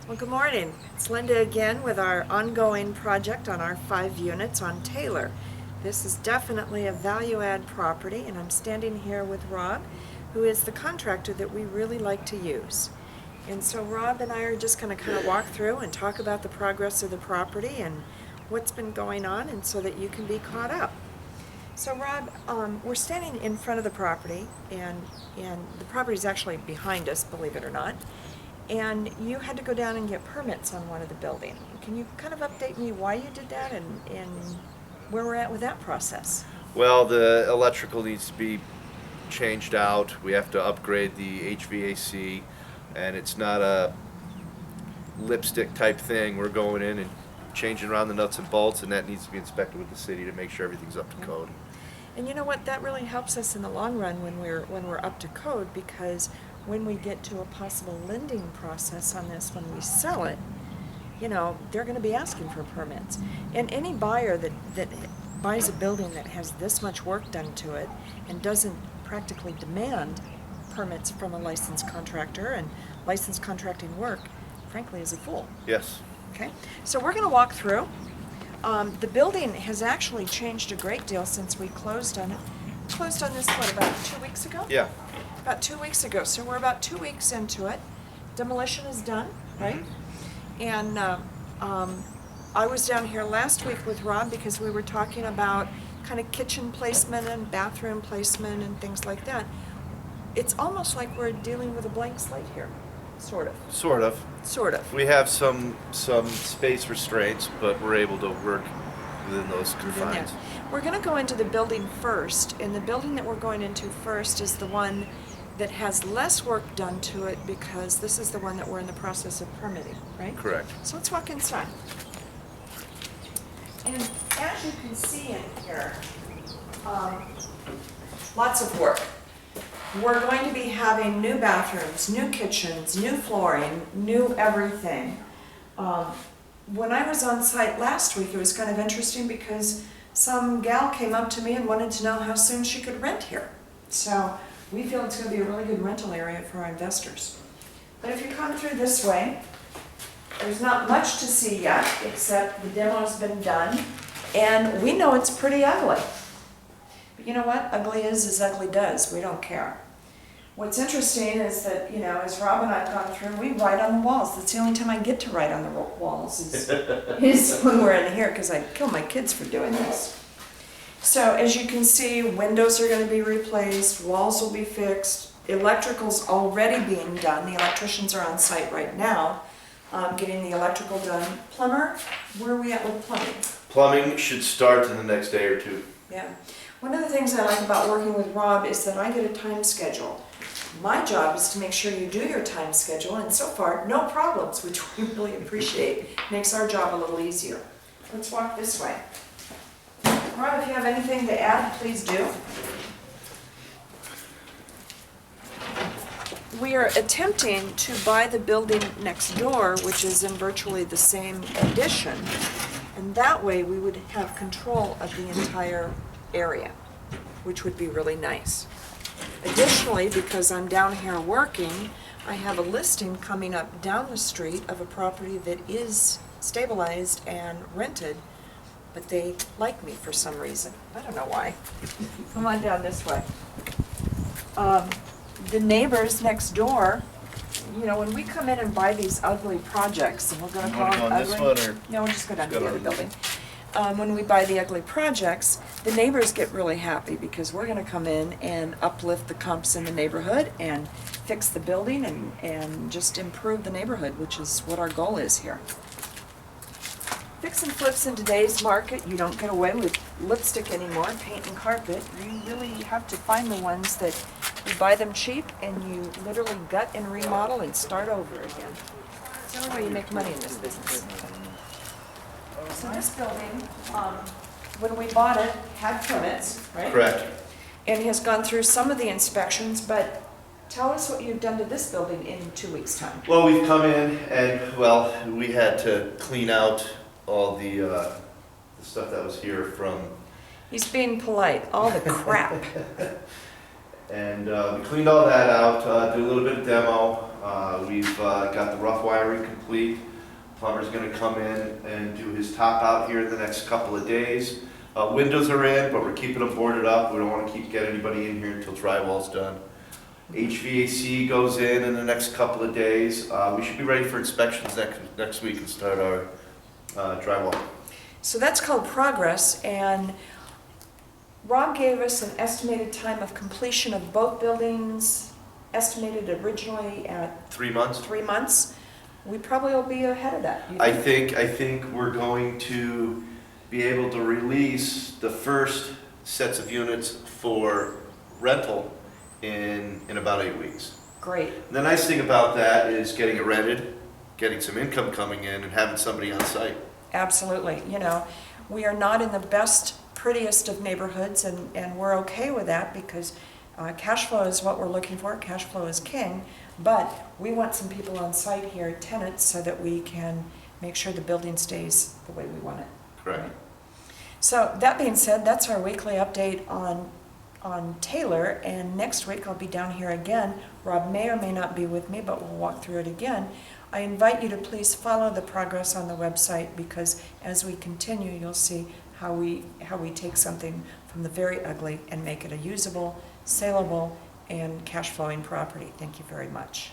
Well, good morning. It's Linda again with our ongoing project on our 5 units on Taylor. This is definitely a value-add property, and I'm standing here with Rob, who is the contractor that we really like to use. And so Rob and I are just going to kind of walk through and talk about the progress of the property and what's been going on, and so that you can be caught up. So Rob, we're standing in front of the property, and the property is actually behind us, believe it or not. And you had to go down and get permits on one of the buildings. Can you kind of update me why you did that and where we're at with that process? Well, the electrical needs to be changed out. We have to upgrade the HVAC, and it's not a lipstick type thing. We're going in and changing around the nuts and bolts, and that needs to be inspected with the city to make sure everything's up to code. And you know what? That really helps us in the long run when we're up to code, because when we get to a possible lending process on this, when we sell it, you know, they're going to be asking for permits. And any buyer that buys a building that has this much work done to it and doesn't practically demand permits from a licensed contractor and licensed contracting work, frankly, is a fool. Yes. Okay, so we're going to walk through. The building has actually changed a great deal since we closed on it. Closed on this, what, about 2 weeks ago? Yeah. About 2 weeks ago. So we're about 2 weeks into it. Demolition is done, right? And I was down here last week with Rob because we were talking about kind of kitchen placement and bathroom placement and things like that. It's almost like we're dealing with a blank slate here, sort of. Sort of. Sort of. We have some space restraints, but we're able to work within those confines. We're going to go into the building first, and the building that we're going into first is the one that has less work done to it, because this is the one that we're in the process of permitting, right? Correct. So let's walk inside. And as you can see in here, lots of work. We're going to be having new bathrooms, new kitchens, new flooring, new everything. When I was on site last week, it was kind of interesting because some gal came up to me and wanted to know how soon she could rent here. So we feel it's going to be a really good rental area for our investors. But if you come through this way, there's not much to see yet, except the demo's been done, and we know it's pretty ugly. But you know what? Ugly is as ugly does. We don't care. What's interesting is that, you know, as Rob and I have gone through, we write on the walls. That's the only time I get to write on the walls is when we're in here, because I kill my kids for doing this. So as you can see, windows are going to be replaced, walls will be fixed, electrical's already being done. The electricians are on site right now, getting the electrical done. Plumber, where are we at with plumbing? Plumbing should start in the next day or two. Yeah. One of the things I like about working with Rob is that I get a time schedule. My job is to make sure you do your time schedule, and so far, no problems, which we really appreciate. Makes our job a little easier. Let's walk this way. Rob, if you have anything to add, please do. We are attempting to buy the building next door, which is in virtually the same condition, and that way we would have control of the entire area, which would be really nice. Additionally, because I'm down here working, I have a listing coming up down the street of a property that is stabilized and rented, but they like me for some reason. I don't know why. Come on down this way. The neighbors next door, you know, when we come in and buy these ugly projects, and we're going to call them ugly. This one, or No, we'll just go down to go the other down. building. When we buy the ugly projects, the neighbors get really happy because we're going to come in and uplift the comps in the neighborhood and fix the building and just improve the neighborhood, which is what our goal is here. Fix and flips in today's market, you don't get away with lipstick anymore, paint and carpet. You really have to find the ones that you buy them cheap and you literally gut and remodel and start over again. It's the only way you make money in this business. So this building, when we bought it, had permits, right? Correct. And has gone through some of the inspections, but tell us what you've done to this building in 2 weeks' time. Well, we've come in and, well, we had to clean out all the stuff that was here from... He's being polite, all the crap. And we cleaned all that out, did a little bit of demo, We've got the rough wiring complete. Plumber's gonna come in and do his top out here in the next couple of days. Windows are in, but we're keeping them boarded up. We don't wanna get anybody in here until drywall's done. HVAC goes in the next couple of days. We should be ready for inspections next week and start our drywall. So that's called progress, and Rob gave us an estimated time of completion of both buildings, estimated originally at 3 months? 3 months. We probably will be ahead of that. You I think? think we're going to be able to release the first sets of units for rental in about 8 weeks. Great. The nice thing about that is getting it rented, getting some income coming in, and having somebody on site. Absolutely. You know, we are not in the best, prettiest of neighborhoods, and we're okay with that because cash flow is what we're looking for. Cash flow is king, but we want some people on site here, tenants, so that we can make sure the building stays the way we want it. Correct. So that being said, that's our weekly update on Taylor, and next week I'll be down here again. Rob may or may not be with me, but we'll walk through it again. I invite you to please follow the progress on the website, because as we continue, you'll see how we take something from the very ugly and make it a usable, saleable, and cash flowing property. Thank you very much.